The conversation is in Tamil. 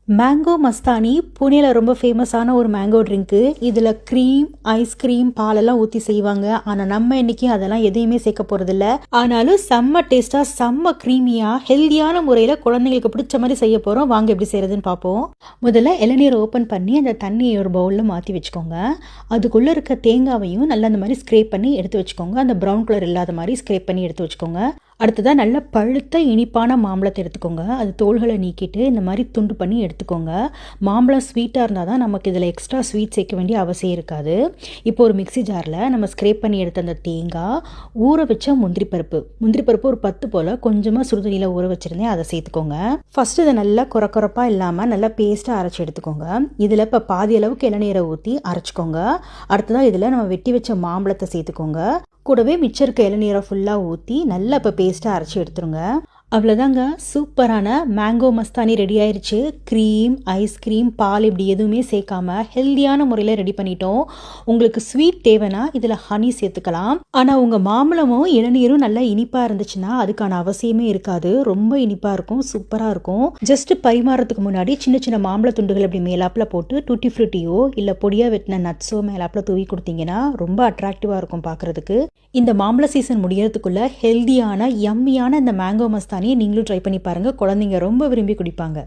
மேங்கோ மஸ்தானி புனேல ரொம்ப ஃபேமஸான ஒரு மேங்கோ ட்ரிங்க்கு. இதில் க்ரீம், ஐஸ்கிரீம், பாலெல்லாம் ஊற்றி செய்வாங்க. ஆனால் நம்ம இன்னைக்கு அதெல்லாம் எதையுமே சேர்க்க போகிறதில்ல. ஆனாலும் செம்ம டேஸ்ட்டாக, செம்ம க்ரீமியாக, ஹெல்த்தியான முறையில் குழந்தைங்களுக்கு பிடிச்ச மாதிரி செய்ய போகிறோம். வாங்க எப்படி செய்கிறதுன்னு பார்ப்போம். முதல்ல இளநீரை ஓப்பன் பண்ணி அந்த தண்ணியை ஒரு பவுலில் மாற்றி வச்சுக்கோங்க. அதுக்குள்ளே இருக்க தேங்காவையும் நல்லா அந்த மாதிரி ஸ்க்ரேப் பண்ணி எடுத்து வச்சுக்கோங்க. அந்த ப்ரௌன் கலர் இல்லாத மாதிரி ஸ்க்ரேப் பண்ணி எடுத்து வச்சுக்கோங்க. அடுத்ததாக நல்ல பழுத்த இனிப்பான மாம்பழத்தை எடுத்துக்கோங்க. அது தோள்களை நீக்கிட்டு இந்த மாதிரி துண்டு பண்ணி எடுத்துக்கோங்க. மாம்பழம் ஸ்வீட்டாக இருந்தால் தான் நமக்கு இதில் எக்ஸ்ட்ரா ஸ்வீட் சேர்க்க வேண்டிய அவசியம் இருக்காது. இப்போ ஒரு மிக்ஸி ஜாரில் நம்ம ஸ்க்ரேப் பண்ணி எடுத்த அந்த தேங்காய், ஊற வச்ச முந்திரி பருப்பு ஒரு 10 போல் கொஞ்சமாக சுடுதண்ணியில் ஊற வச்சுருந்தேன், அதை சேர்த்துக்கோங்க. ஃபஸ்ட்டு இதை நல்லா குறப்பாக இல்லாமல் நல்லா பேஸ்ட்டாக அரைச்சி எடுத்துக்கோங்க. இதில் இப்போ பாதி அளவுக்கு இளநீரை ஊற்றி அரைச்சிக்கோங்க. அடுத்ததாக இதில் நம்ம வெட்டி வச்ச மாம்பழத்தை சேர்த்துக்கோங்க. கூடவே மிச்சம் இருக்க இளநீரை ஃபுல்லாக ஊற்றி நல்லா இப்போ பேஸ்ட்டாக அரைச்சி எடுத்துருங்க. அவ்வளோதாங்க, சூப்பரான மேங்கோ மஸ்தானி ரெடி ஆயிடுச்சு. க்ரீம், ஐஸ்கிரீம், பால் இப்படி எதுவுமே சேர்க்காம ஹெல்த்தியான முறையில் ரெடி பண்ணிட்டோம். உங்களுக்கு ஸ்வீட் தேவைன்னா இதில் ஹனி சேர்த்துக்கலாம். ஆனால் உங்கள் மாம்பழமும் இளநீரும் நல்லா இனிப்பாக இருந்துச்சுன்னா அதுக்கான அவசியமே இருக்காது. ரொம்ப இனிப்பாக இருக்கும், சூப்பராக இருக்கும். ஜஸ்ட் பரிமாறத்துக்கு முன்னாடி சின்ன சின்ன மாம்பழ துண்டுகள் இப்படி மேலாப்பில் போட்டு டூட்டி ஃப்ரூட்டியோ இல்லை பொடியாக வெட்டின நட்ஸோ மேலாப்பில் தூவி கொடுத்தீங்கன்னா ரொம்ப அட்ராக்டிவாக இருக்கும் பார்க்குறதுக்கு. இந்த மாம்பழ சீசன் முடியறதுக்குள்ள ஹெல்த்தியான யம்மியான இந்த மேங்கோ மஸ்தானி நீங்களும் ட்ரை பண்ணி பாருங்க. குழந்தைங்க ரொம்ப விரும்பி குடிப்பாங்க.